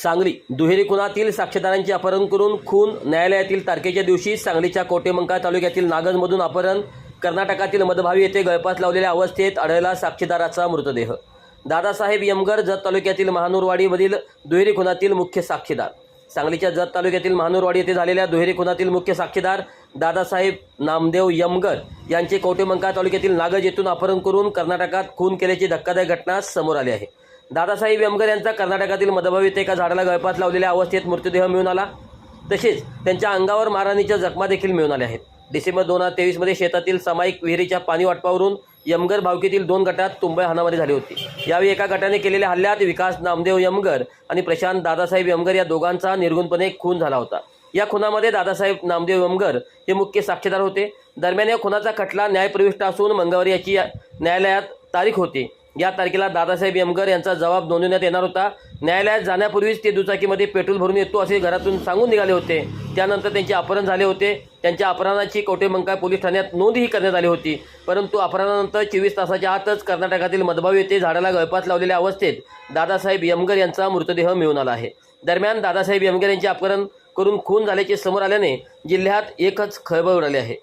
सांगली दुहेरी खुनातील साक्षीदारांचे अपहरण करून खून, न्यायालयातील तारखेच्या दिवशी सांगलीच्या कोटेमंका तालुक्यातील नागजमधून अपहरण, कर्नाटकातील मदभावी येथे गळफास लावलेल्या अवस्थेत आढळला साक्षीदाराचा मृतदेह। दादासाहेब यमगर जत तालुक्यातील महानूरवाडीमधील दुहेरी खुनातील मुख्य साक्षीदार। सांगलीच्या जत तालुक्यातील महानूरवाडी येथे झालेल्या दुहेरी खुनातील मुख्य साक्षीदार दादासाहेब नामदेव यमगर यांचे कोटेमंका तालुक्यातील नागज येथून अपहरण करून कर्नाटकात खून केल्याची धक्कादायक घटना समोर आली आहे। दादासाहेब यमगर यांचा कर्नाटकातील मदभावी येथे एका झाडाला गळफास लावलेल्या अवस्थेत मृतदेह मिळून आला। तसेच त्यांच्या अंगावर मारहाणीच्या जखमा देखील मिळून आल्या आहेत। डिसेंबर 2023 मध्ये शेतातील सामायिक विहिरीच्या पाणी वाटपावरून यमगर भावकीतील 2 गटात तुंबळ हाणामारी झाली होती। यावेळी एका गटाने केलेल्या हल्ल्यात विकास नामदेव यमगर आणि प्रशांत दादासाहेब यमगर या दोघांचा निर्गुणपणे खून झाला होता। या खुनामध्ये दादासाहेब नामदेव यमगर हे मुख्य साक्षीदार होते। दरम्यान या खुनाचा खटला न्यायप्रविष्ट असून मंगळवारी याची न्यायालयात तारीख होती। या तारखेला दादासाहेब यमगर यांचा जबाब नोंदवण्यात येणार होता। न्यायालयात जाण्यापूर्वीच ते दुचाकीमध्ये पेट्रोल भरून येतो असे घरातून सांगून निघाले होते। त्यानंतर त्यांचे अपहरण झाले होते। त्यांच्या अपहरणाची कोटेमंका पोलीस ठाण्यात नोंदही करण्यात आली होती। परंतु अपहरणानंतर 24 तासाच्या आतच कर्नाटकातील मदभावी येथे झाडाला गळफास लावलेल्या अवस्थेत दादासाहेब यमगर यांचा मृतदेह मिळून आला आहे। दरम्यान दादासाहेब यमगर यांचे अपहरण करून खून झाल्याचे समोर आल्याने जिल्ह्यात एकच खळबळ उडाली आहे।